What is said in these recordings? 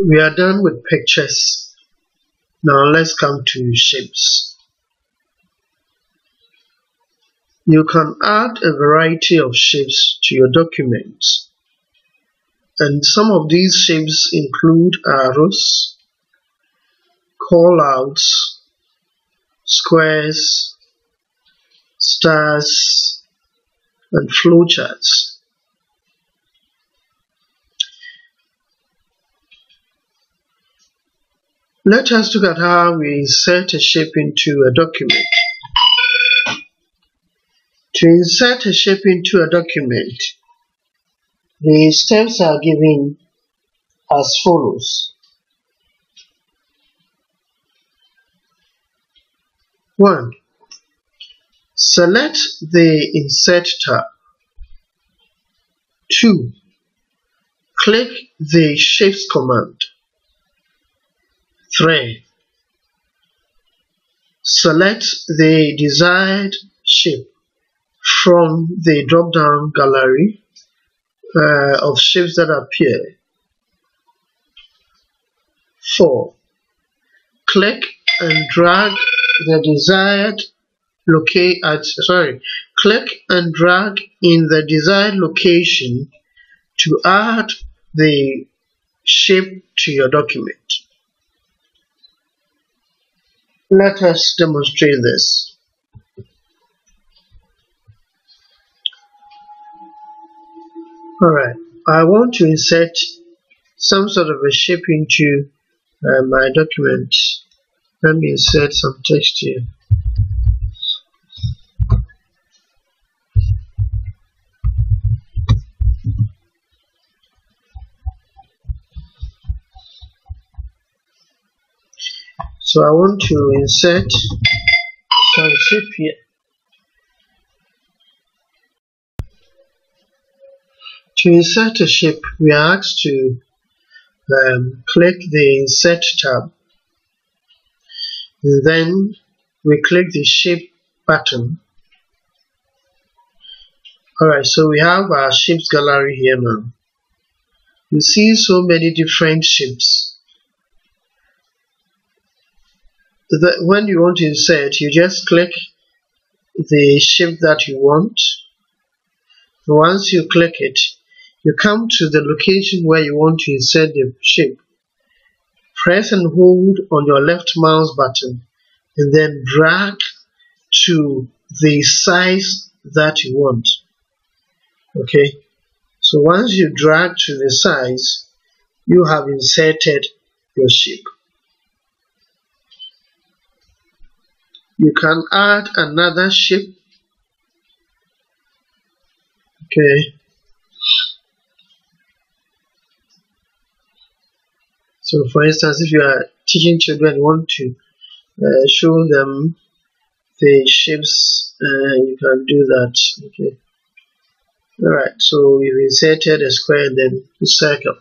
We are done with pictures. Now let's come to shapes. You can add a variety of shapes to your document, and some of these shapes include arrows, callouts, squares, stars, and flowcharts. Let us look at how we insert a shape into a document. To insert a shape into a document, the steps are given as follows. 1. Select the Insert tab. 2. Click the Shapes command. 3. Select the desired shape from the drop-down gallery of shapes that appear. 4. Click and drag the desired click and drag in the desired location to add the shape to your document. Let us demonstrate this. Alright, I want to insert some sort of a shape into my document. Let me insert some text here. So I want to insert some shape here. To insert a shape, we are asked to click the Insert tab. And then we click the Shape button. Alright, so we have our shapes gallery here now. You see so many different shapes. When you want to insert, you just click the shape that you want. Once you click it, you come to the location where you want to insert the shape. Press and hold on your left mouse button and then drag to the size that you want. Okay, so once you drag to the size, you have inserted your shape. You can add another shape. Okay. So for instance, if you are teaching children, you want to show them the shapes, you can do that. Okay. Alright, so we've inserted a square and then a circle.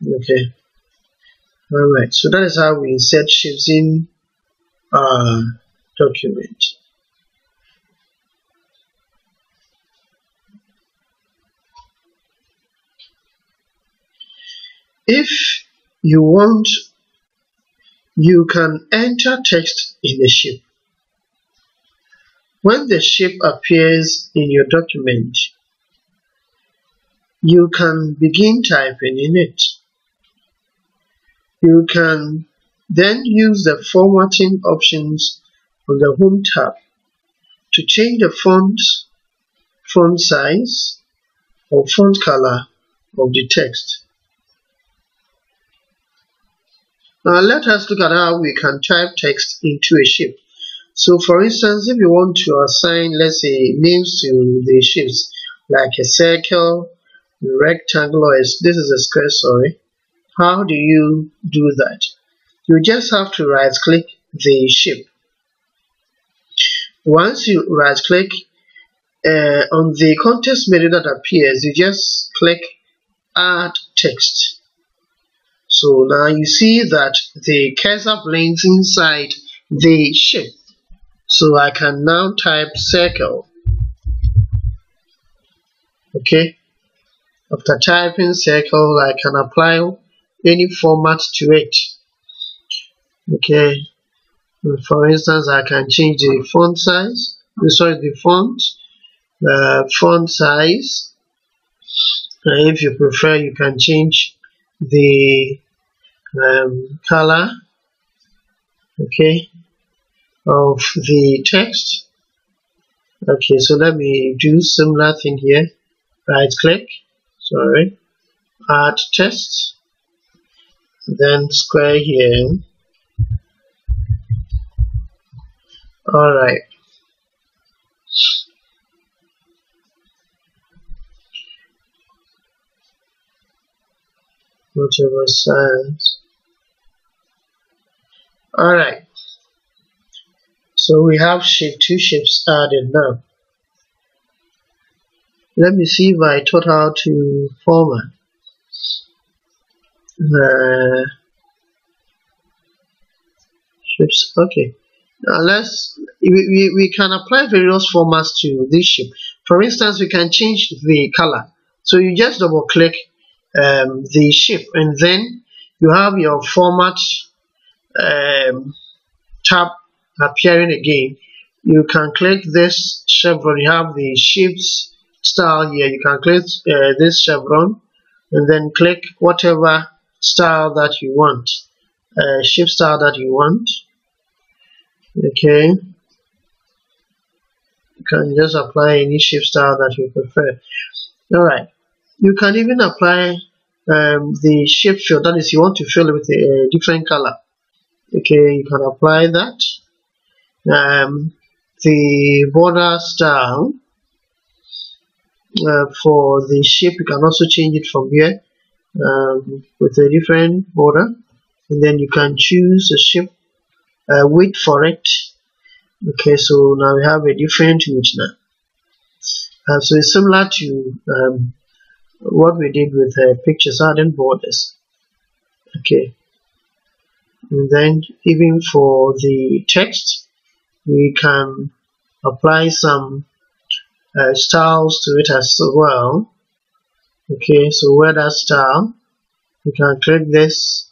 Okay. Alright, so that is how we insert shapes in our document. If you want, you can enter text in the shape. When the shape appears in your document, you can begin typing in it. You can then use the formatting options on the Home tab to change the font size, or font color of the text. Now let us look at how we can type text into a shape. So for instance, if you want to assign, let's say, names to the shapes, like a circle, a rectangle, or this is a square, sorry. How do you do that? You just have to right click the shape. Once you right click on the context menu that appears, you just click Add Text. So now you see that the cursor blinks inside the shape. So I can now type circle. Okay. After typing circle, I can apply any format to it. Okay, for instance, I can change the font size, the font size. If you prefer, you can change the color, okay, of the text. Okay, so let me do similar thing here. Right click, add text, then square here. Alright, whatever size. Alright, so we have two shapes added now. Let me see if I taught how to format. Shapes. Okay. Now we can apply various formats to this shape. For instance, we can change the color. So you just double click the shape, and then you have your format tab appearing again. You can click this chevron. You have the shapes style here. You can click this chevron and then click whatever style that you want, shape style that you want. Okay, you can just apply any shape style that you prefer. Alright, you can even apply the shape fill, that is, you want to fill it with a different color. Okay, you can apply that. The border style for the shape, you can also change it from here with a different border, and then you can choose a shape width for it. Okay, so now we have a different width now. So it's similar to what we did with pictures adding borders. Okay, and then even for the text, we can apply some styles to it as well. Okay, so where that style, you can click this.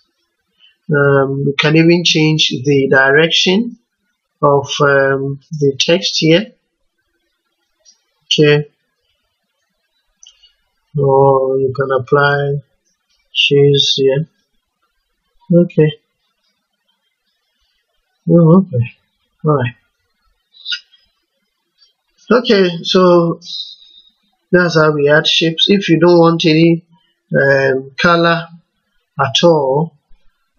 You can even change the direction of the text here. Okay, or you can apply choose here. Okay. Oh, okay. Alright. Okay, so that's how we add shapes. If you don't want any color at all,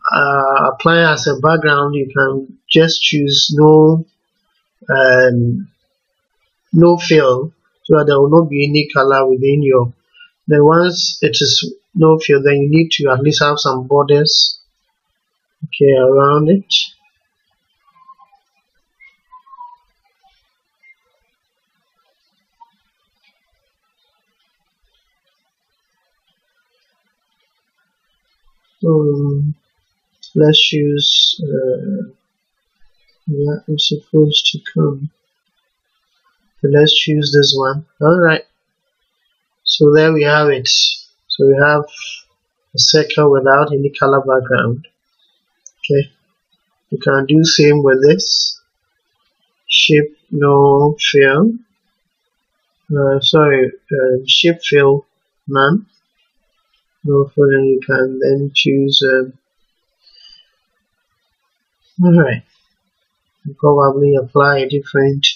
apply as a background, you can just choose no fill, so that there will not be any color within your. Then once it is no fill, then you need to at least have some borders, okay, around it. Let's choose that is supposed to come. So let's choose this one. Alright, so there we have it. So we have a circle without any color background. Okay, you can do same with this shape no fill. Shape fill none. No fill, and you can then choose. Alright, probably apply a different.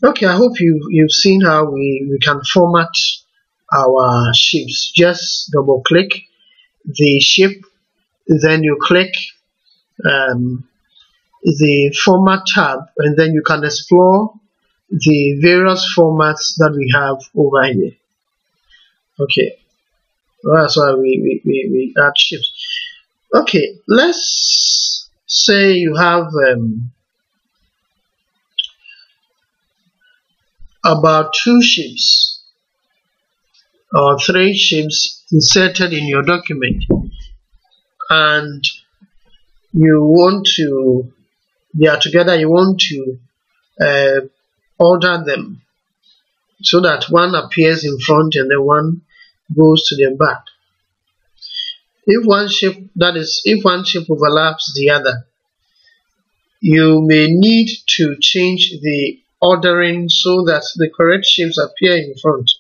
Okay, I hope you've seen how we can format our shapes. Just double click the shape, then you click the format tab, and then you can explore the various formats that we have over here. Okay, that's why we add shapes. Okay, let's say you have about 2 shapes or 3 shapes inserted in your document, and you want to, they are together, you want to alter them so that one appears in front and then one goes to the back. if one shape overlaps the other, you may need to change the ordering so that the correct shapes appear in front.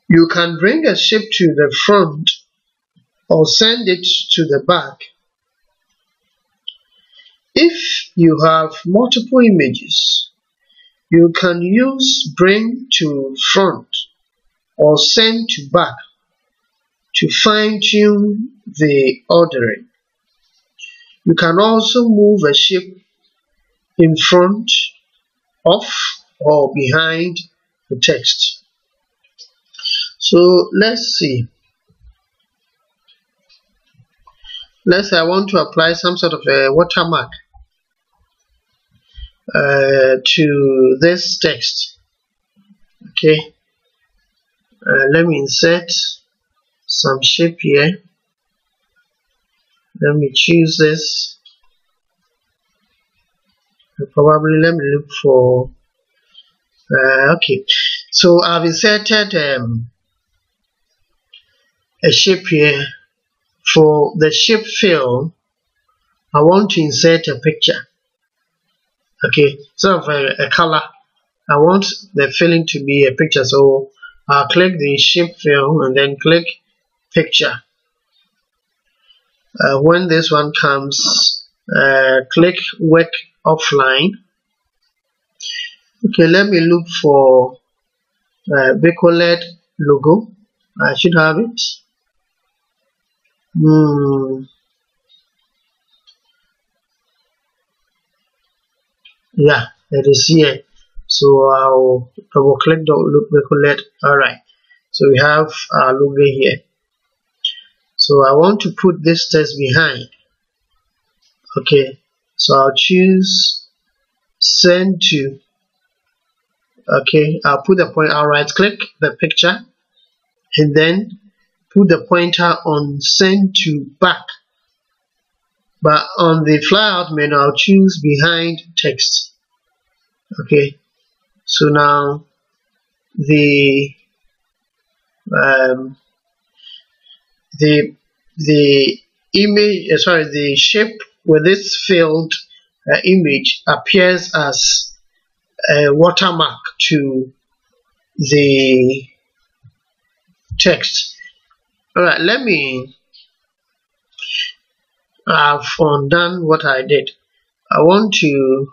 You can bring a shape to the front or send it to the back. If you have multiple images, you can use bring to front or send to back to fine-tune the ordering. You can also move a shape in front of or behind the text. So let's see. Let's say I want to apply some sort of a watermark to this text. Okay. Let me insert some shape here. Let me choose this. Probably let me look for okay, so I've inserted a shape here. For the shape fill, I want to insert a picture. Okay, sort of a color. I want the filling to be a picture, so I'll click the shape fill and then click picture. When this one comes, click work offline. Okay, let me look for Bakelite logo. I should have it. Yeah, it is here. So I'll double click the Bakelite. Alright, so we have our logo here. So I want to put this text behind. Okay, so I'll choose send to. Okay, I'll put the point. I'll right click the picture and then put the pointer on send to back. But on the flyout menu, I'll choose behind text. Okay, so now the image, the shape with this filled image appears as a watermark to the text. Alright, let me have undone what I did. I want to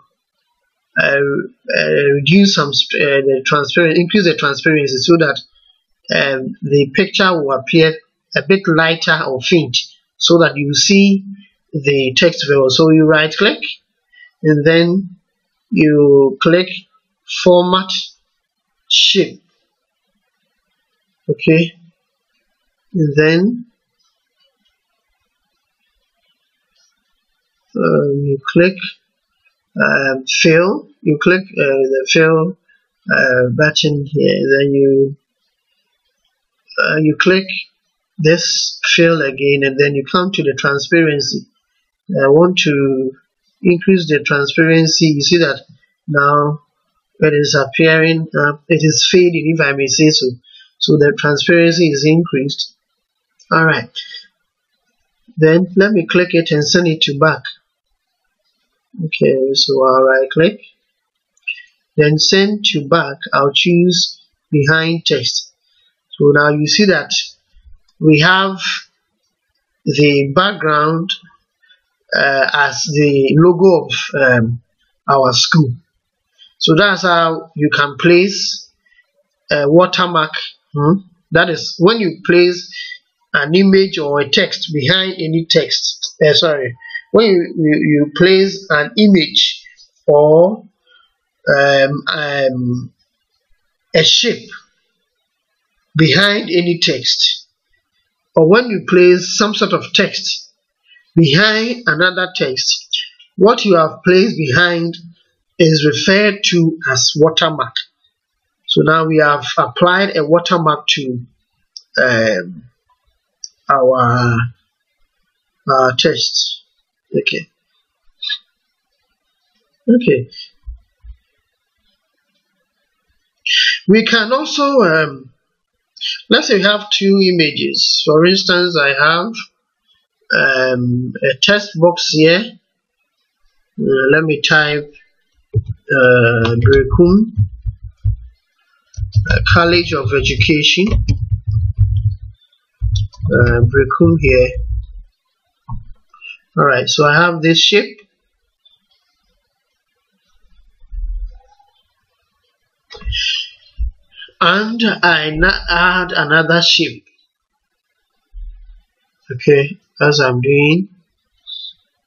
reduce some the transparency, increase the transparency so that the picture will appear a bit lighter or faint, so that you see the text well. So you right click and then you click format shape. Okay, and then you click fill. You click the fill button here, and then you click this fill again, and then you come to the transparency. I want to increase the transparency. You see that now it is appearing, it is fading, if I may say so. So the transparency is increased. Alright, then let me click it and send it to back. Okay, so I'll right click, then send to back. I'll choose behind text. So now you see that we have the background as the logo of our school. So that's how you can place a watermark. That is when you place an image or a text behind any text. When you place an image or a shape behind any text, or when you place some sort of text behind another text, what you have placed behind is referred to as watermark. So now we have applied a watermark to our text. Okay. We can also Let's say we have two images. For instance, I have a text box here. Let me type Berekum College of Education. Berekum here. Alright, so I have this shape. And I add another shape. Okay, as I'm doing,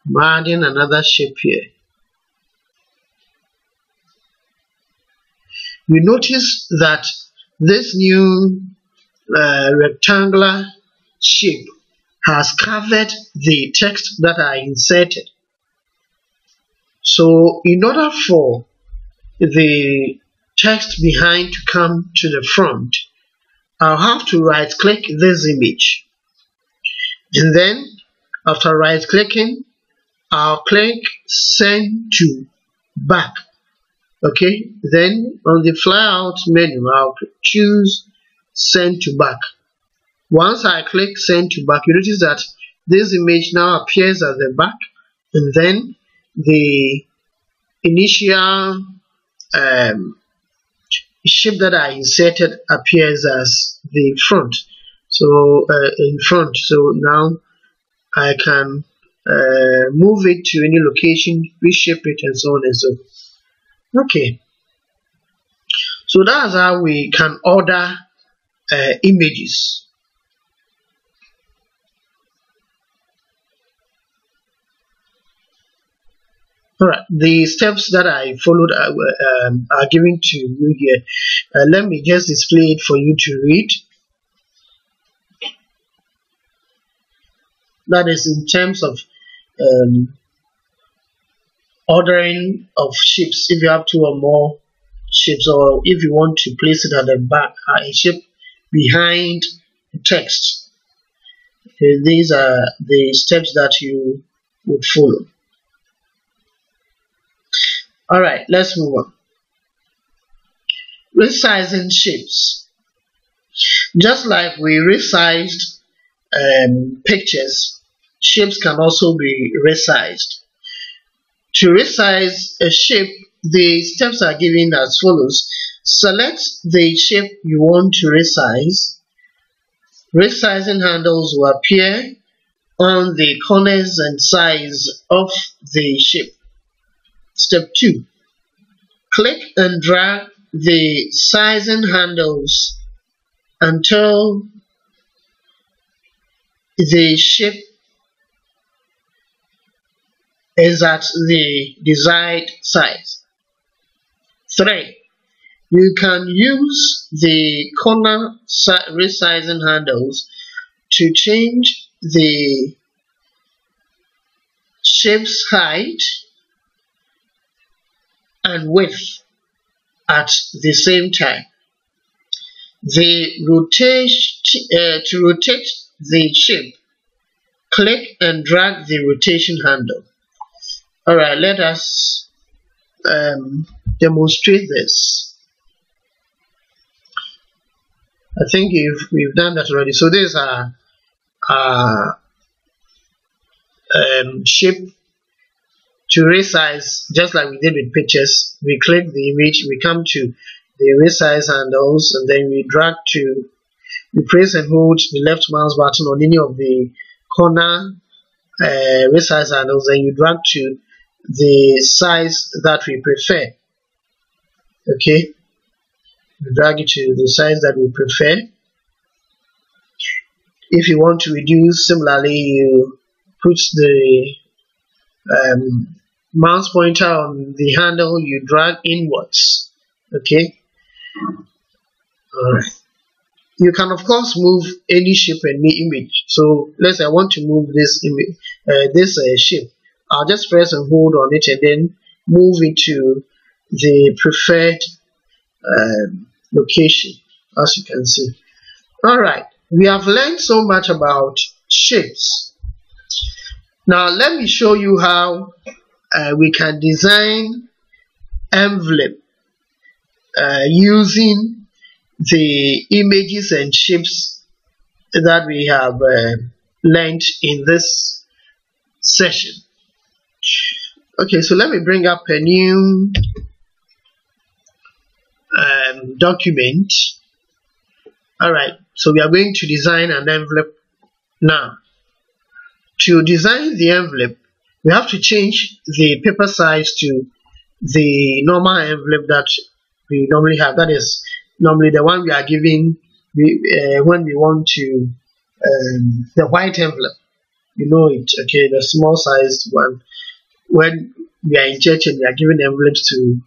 I'm adding another shape here. You notice that this new rectangular shape has covered the text that I inserted. So in order for the text behind to come to the front, I'll have to right click this image, and then after right clicking, I'll click send to back. Okay, then on the flyout menu, I'll choose send to back. Once I click send to back, you notice that this image now appears at the back, and then the initial shape that I inserted appears as the front. So in front. So now I can move it to any location, reshape it, and so on and so forth. Okay, so that's how we can order images. Alright, the steps that I followed are given to you here. Let me just display it for you to read. That is in terms of ordering of shapes. If you have two or more shapes, or if you want to place it at the back, a shape behind the text. These are the steps that you would follow. Alright, let's move on. Resizing shapes. Just like we resized pictures, shapes can also be resized. To resize a shape, the steps are given as follows. Select the shape you want to resize. Resizing handles will appear on the corners and sides of the shape. Step 2. Click and drag the sizing handles until the shape is at the desired size. 3. You can use the corner resizing handles to change the shape's height and width at the same time. To rotate the shape, click and drag the rotation handle. Alright, let us demonstrate this. I think we've done that already. So these are shape to resize, just like we did with pictures. We click the image, we come to the resize handles, and then we press and hold the left mouse button on any of the corner resize handles, and you drag to the size that we prefer. Okay, you drag it to the size that we prefer. If you want to reduce, similarly, you put the mouse pointer on the handle, you drag inwards. Okay. Alright. You can of course move any shape and image. So let's say I want to move this image, shape. I'll just press and hold on it and then move into the preferred location, as you can see. Alright, we have learned so much about shapes. Now let me show you how we can design envelope using the images and shapes that we have learned in this session. Okay, so let me bring up a new document. Alright, so we are going to design an envelope now. To design the envelope, we have to change the paper size to the normal envelope that we normally have. That is normally the one we are giving when we want to the white envelope. You know it, okay, the small sized one. When we are in church and we are giving envelopes to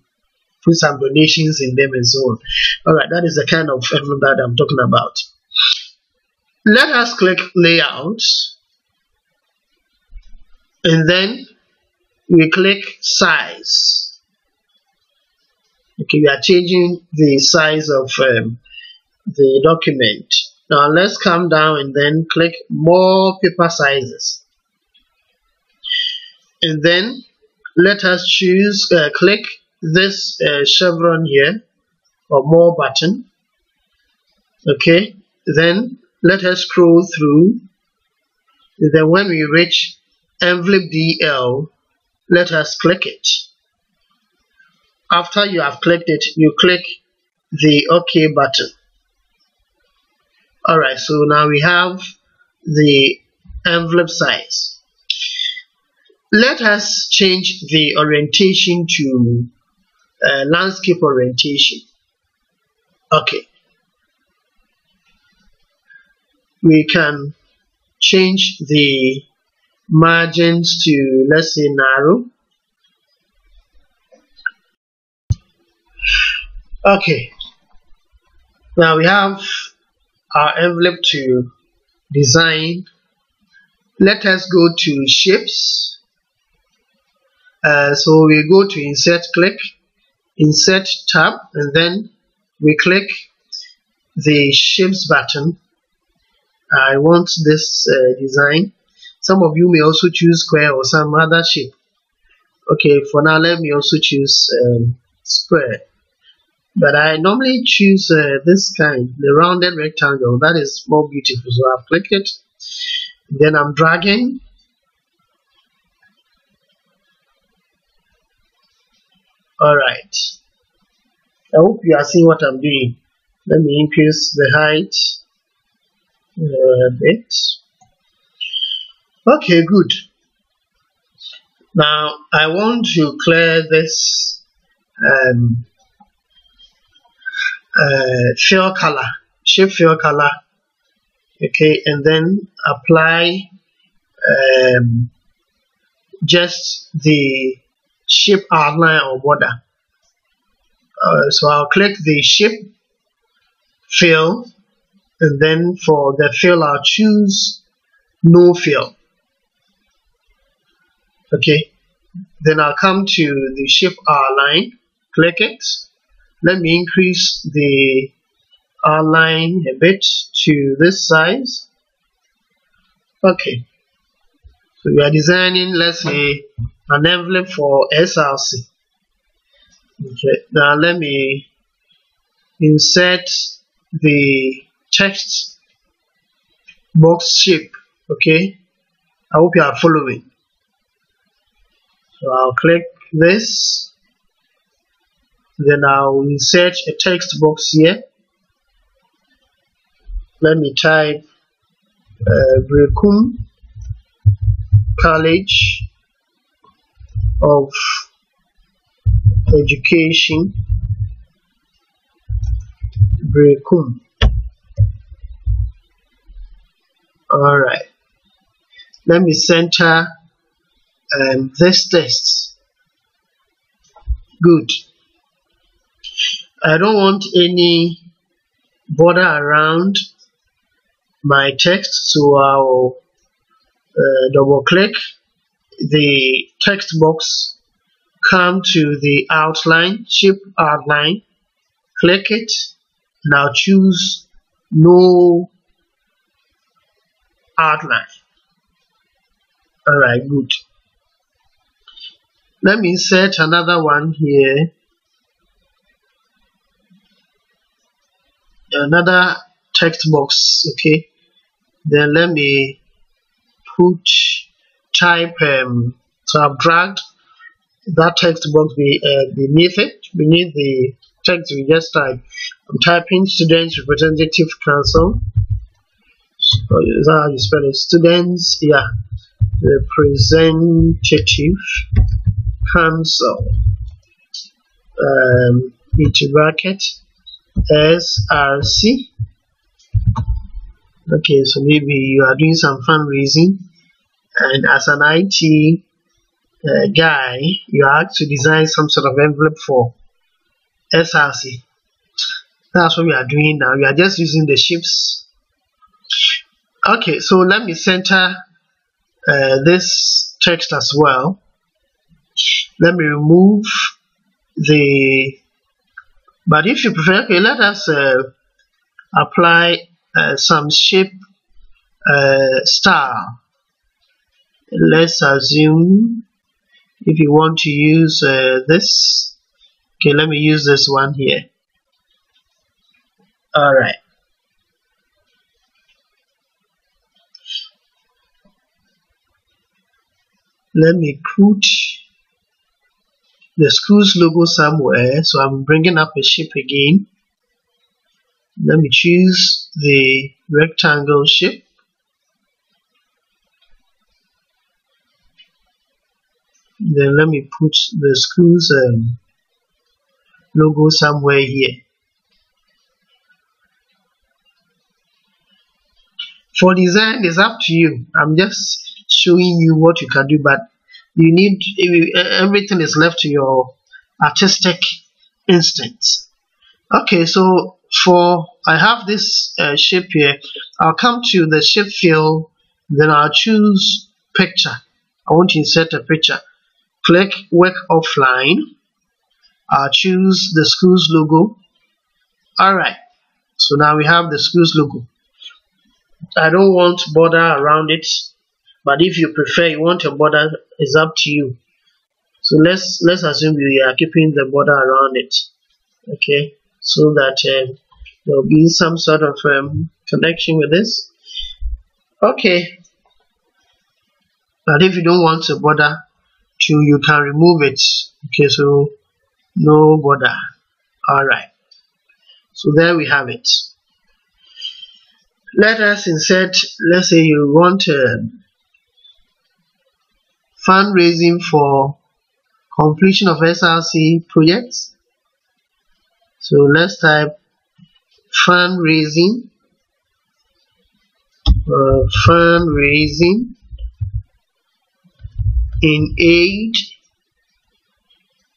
put some donations in them and so on. Alright, that is the kind of envelope that I'm talking about. Let us click layout, and then we click size. Okay, we are changing the size of the document. Now let's come down and then click more paper sizes, and then let us choose click this chevron here or more button. Okay, then let us scroll through. Then when we reach envelope DL, let us click it. After you have clicked it, you click the OK button. Alright, so now we have the envelope size. Let us change the orientation to landscape orientation. Okay. We can change the margins to, let's say, narrow. Okay. Now we have our envelope to design. Let us go to shapes. So we go to insert, click insert tab, and then we click the shapes button. I want this design. Some of you may also choose square or some other shape. Okay, for now let me also choose square. But I normally choose this kind, the rounded rectangle. That is more beautiful. So I've clicked it. Then I'm dragging. Alright. I hope you are seeing what I'm doing. Let me increase the height a bit. Okay, good. Now I want to clear this fill color, shape fill color. Okay, and then apply just the shape outline or border. So I'll click the shape fill, and then for the fill I'll choose no fill. Okay, then I'll come to the shape outline, click it. Let me increase the outline a bit to this size. Okay, so we are designing, let's say, an envelope for SRC. Okay, now let me insert the text box shape. Okay, I hope you are following. So I'll click this, then I'll insert a text box here. Let me type Brecum College of Education, Brecum. Alright, let me center this text. Good. I don't want any border around my text, so I'll double click the text box, come to the outline, shape outline, click it, now choose no outline. Alright, good. Let me insert another one here. another text box. Okay, then let me type so I've dragged that text box beneath the text we just typed. I'm typing Students Representative Council. So is that how you spell it? Students, yeah, Representative Council, into bracket SRC. Okay, so maybe you are doing some fundraising, and as an IT guy, you are asked to design some sort of envelope for SRC. That's what we are doing now. We are just using the shapes. Okay, so let me center this text as well. Let me remove but if you prefer, okay, let us apply some shape style. Let's assume if you want to use this. Okay, let me use this one here. Alright. Let me put the school's logo somewhere. So I'm bringing up a shape again. Let me choose the rectangle shape. Then let me put the school's logo somewhere here. For design, it's up to you. I'm just showing you what you can do, but you need everything is left to your artistic instinct. Okay, so I have this shape here. I'll come to the shape fill, then I'll choose picture. I want to insert a picture. Click work offline. I'll choose the school's logo. Alright, so now we have the school's logo. I don't want border around it, but if you prefer, you want a border, it's up to you. So let's assume you are keeping the border around it. Okay, so that there will be some sort of connection with this. Okay, but if you don't want a border, you can remove it. Okay, so no border. Alright, so there we have it. Let us insert, let's say you want fundraising for completion of SRC projects. So let's type fundraising in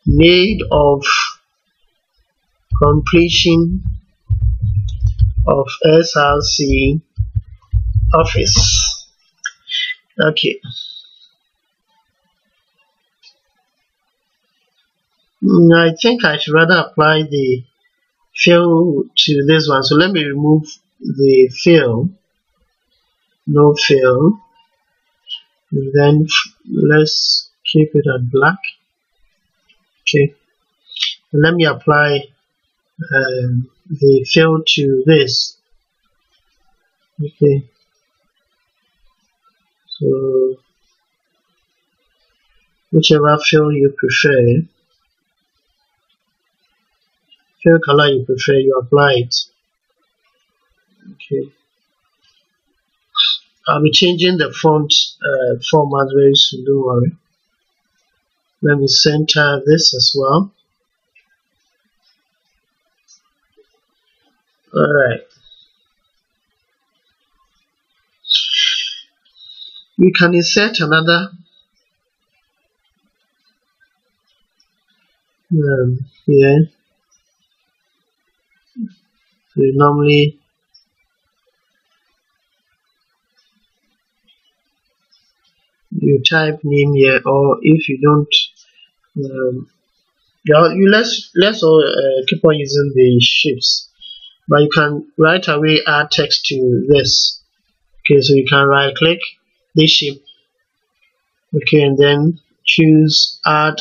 aid of completion of SRC office. Okay. I think I should rather apply the fill to this one. So let me remove the fill. No fill. And then let's keep it at black. Okay. And let me apply the fill to this. Okay, so whichever fill you prefer, fill color you prefer, you apply it. Okay, I'll be changing the font format very soon, don't worry. Let me center this as well. Alright, we can insert another here. So normally you type name here, or if you don't, let's keep on using the shapes, but you can right away add text to this. Okay, so you can right click this shape, okay, and then choose add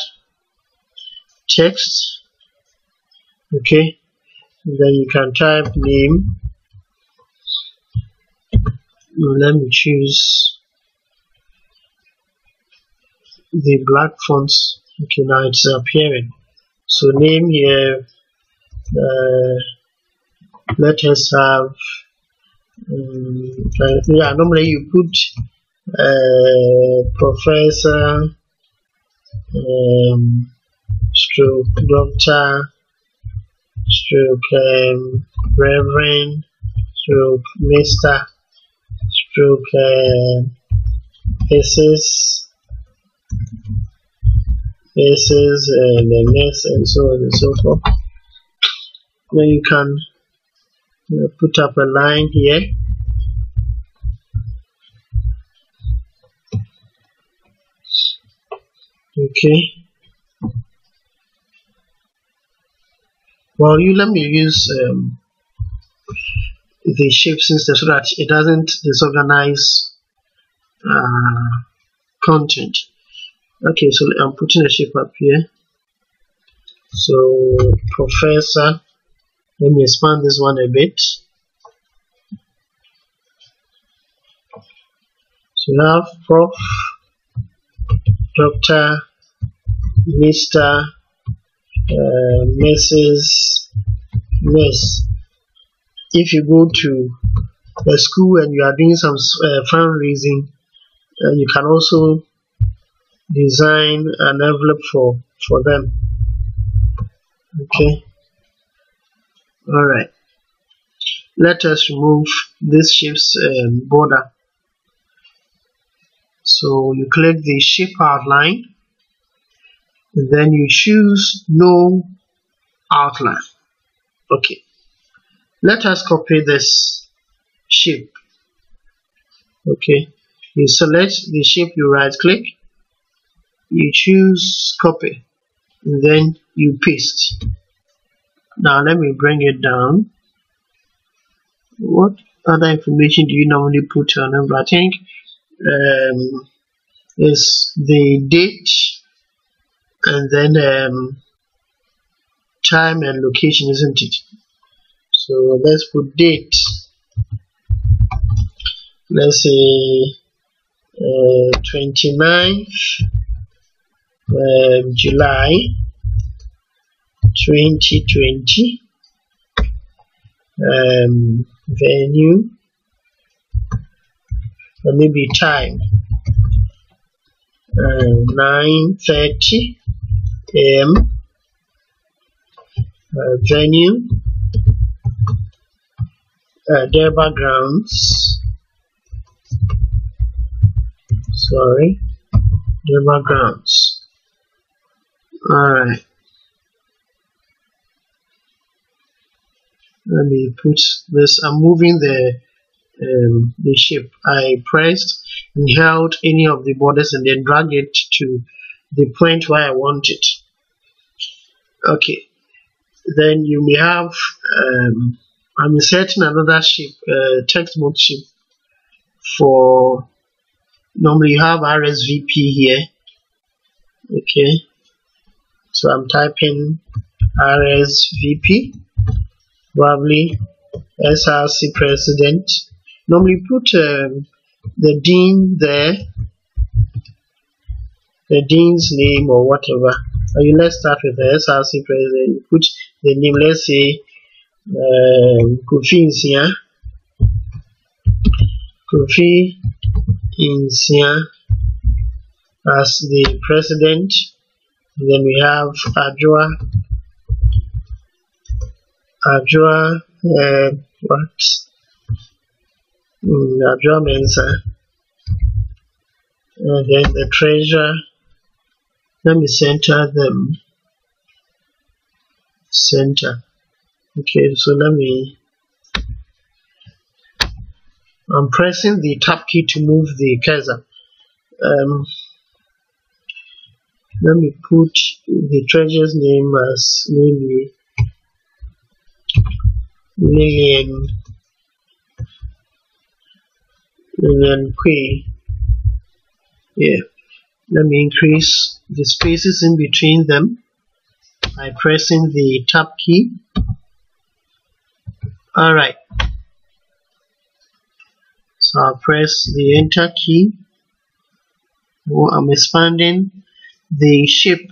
text. Okay, Then you can type name. Let me choose the black fonts. Okay, now it's appearing. So name here, let us have normally you put professor, stroke doctor, stroke reverend, stroke mister, stroke Mrs. and MS, and so on and so forth. Then you can put up a line here. Okay. Well, let me use the shapes instead so that it doesn't disorganize content. Okay, so I'm putting a shape up here. So professor, let me expand this one a bit. So you have prof, doctor, Mr., Mrs., Miss. If you go to a school and you are doing some fundraising, you can also design an envelope for them. Okay. All right. Let us remove this shape's border. So you click the shape outline, and then you choose no outline. Okay. Let us copy this shape. Okay. You select the shape, you right click, you choose copy, and then you paste. Now let me bring it down. What other information do you normally put on them? I think is the date, and then time and location, isn't it? So let's put date. Let's say 29th July 2020. Venue, maybe time 9:30 a.m. Venue, Durban grounds. Sorry, Durban grounds. Alright. Let me put this. I'm moving the shape. I pressed and held any of the borders and then drag it to the point where I want it. Okay. Then you may have I'm inserting another shape, text box shape for. Normally you have RSVP here. Okay. So I'm typing RSVP. Probably SRC president. Normally put the dean there, the dean's name or whatever. Let's start with the SRC president. Put the name, let's say Kofi Nsia. Kofi Nsia as the president. And then we have Adjoa Mensah, and then the treasurer. Let me center them. Center. Okay, so I'm pressing the tab key to move the cursor. Let me put the treasurer's name as maybe Lillian Quay. Yeah. Let me increase the spaces in between them by pressing the tab key. Alright, so I'll press the enter key. I'm expanding the shape.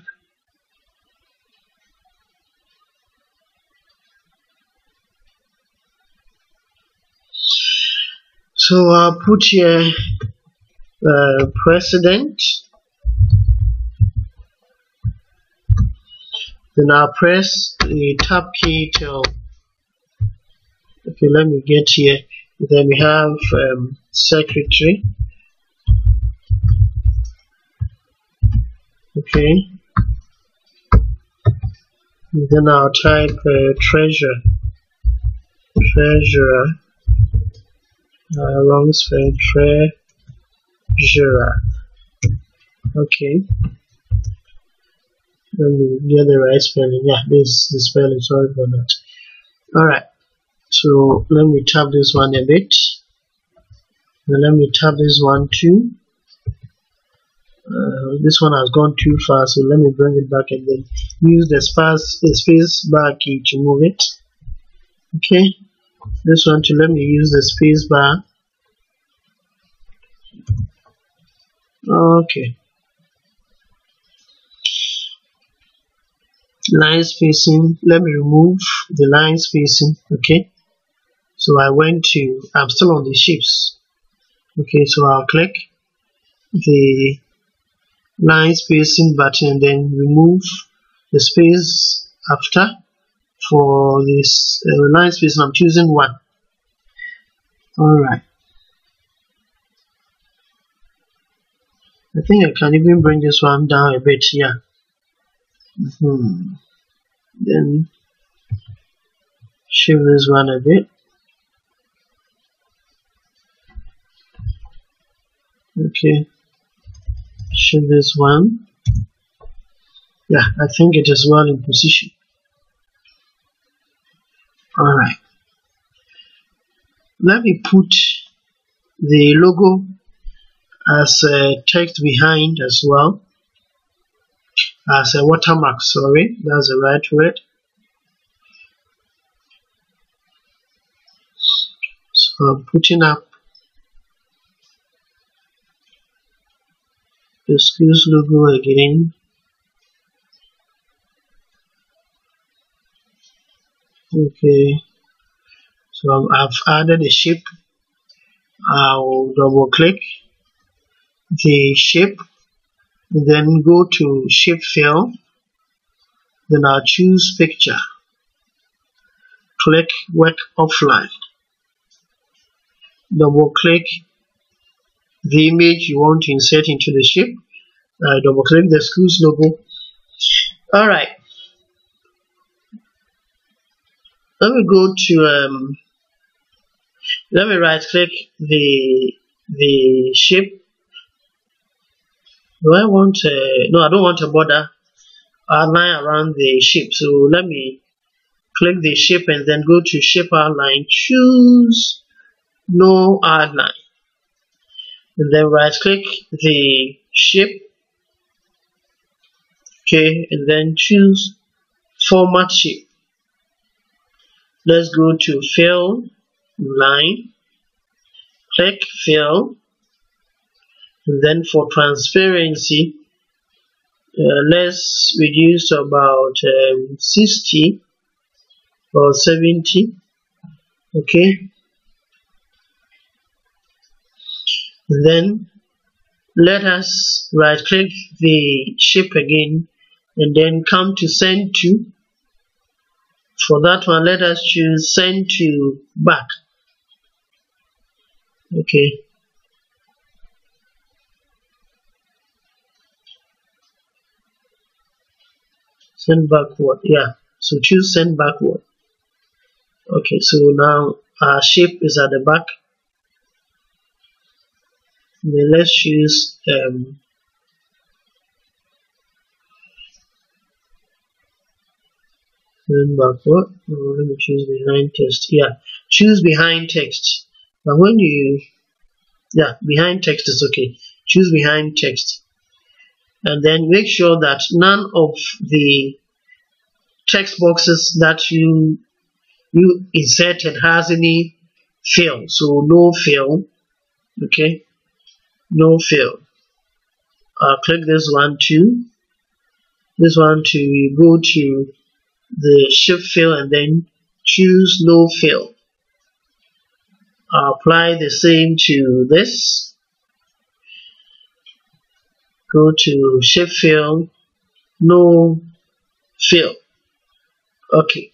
So I'll put here president. Then I'll press the tab key till, okay, let me get here. Then we have secretary. Okay. And then I'll type treasurer. Wrong spell, treasurer. Okay. Let me get the right spelling. Yeah, this is the spelling. Sorry for that. Alright. So let me tap this one a bit. Then let me tap this one too. This one has gone too far, so let me bring it back and then use the space bar key to move it. Okay, this one too, let me use the space bar. Okay, line spacing, let me remove the line spacing. Okay, so I'm still on the shapes. Okay, so I'll click the line spacing button and then remove the space after. For this line spacing, I'm choosing 1. Alright, I think I can even bring this one down a bit here. Then shift this one a bit. Okay, shift this one. Yeah, I think it is well in position. Alright, let me put the logo as text behind as well, as a watermark. Sorry, that's the right word. So I'm putting up the schools logo again. Okay, so I've added a shape. I'll double click the shape, then go to shape fill, then I'll choose picture, click work offline, double click the image you want to insert into the shape, double click the schools logo. Alright, let me go to let me right click the shape. Do I want no, I don't want a border outline around the shape, so let me click the shape and then go to shape outline, choose no outline, and then right click the shape. Okay, and then choose format shape. Let's go to fill line, click fill, and then for transparency, let's reduce to about 60 or 70. Okay, and then let us right click the shape again and then come to send to. For that one, let us choose send to back. Okay, send backward. Yeah, so choose send backward. Okay, so now our shape is at the back. And then let's choose send backward. Let me choose behind text. Yeah, choose behind text. But when you, yeah, behind text is okay. Choose behind text, and then make sure that none of the text boxes that you you inserted has any fill, so no fill. Okay, no fill. I'll click this one too. This one to go to the shift fill and then choose no fill. I'll apply the same to this. Go to shift fill, no fill. Okay.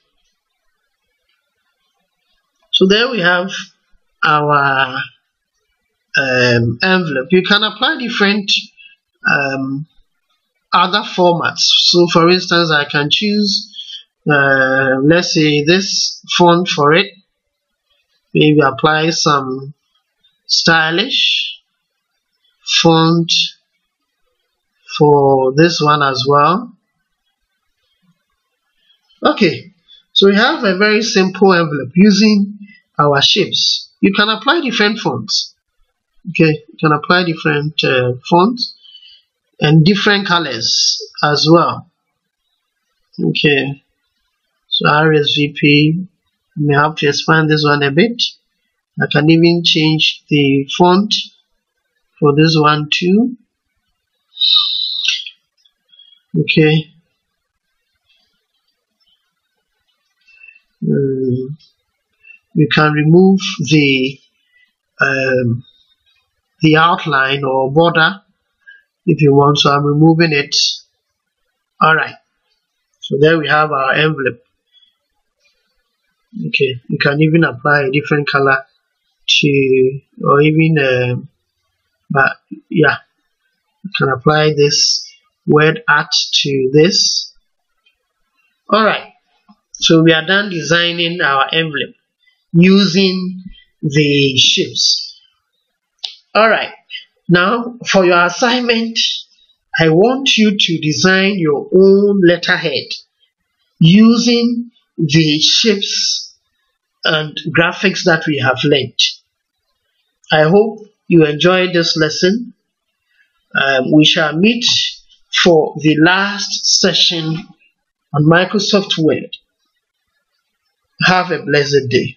So there we have our envelope. You can apply different other formats. So for instance, I can choose let's say this font for it. Maybe apply some stylish font for this one as well. Okay, so we have a very simple envelope using our shapes. You can apply different fonts. Okay, you can apply different fonts and different colors as well. Okay, so RSVP, may have to expand this one a bit. I can even change the font for this one too. Okay. You can remove the outline or border if you want, so I'm removing it. Alright, so there we have our envelope. Okay, you can even apply a different color to, or even but yeah, you can apply this word art to this. Alright, so we are done designing our envelope using the shapes. Alright, now for your assignment, I want you to design your own letterhead using the shapes and graphics that we have learned. I hope you enjoyed this lesson. We shall meet for the last session on Microsoft Word. Have a blessed day.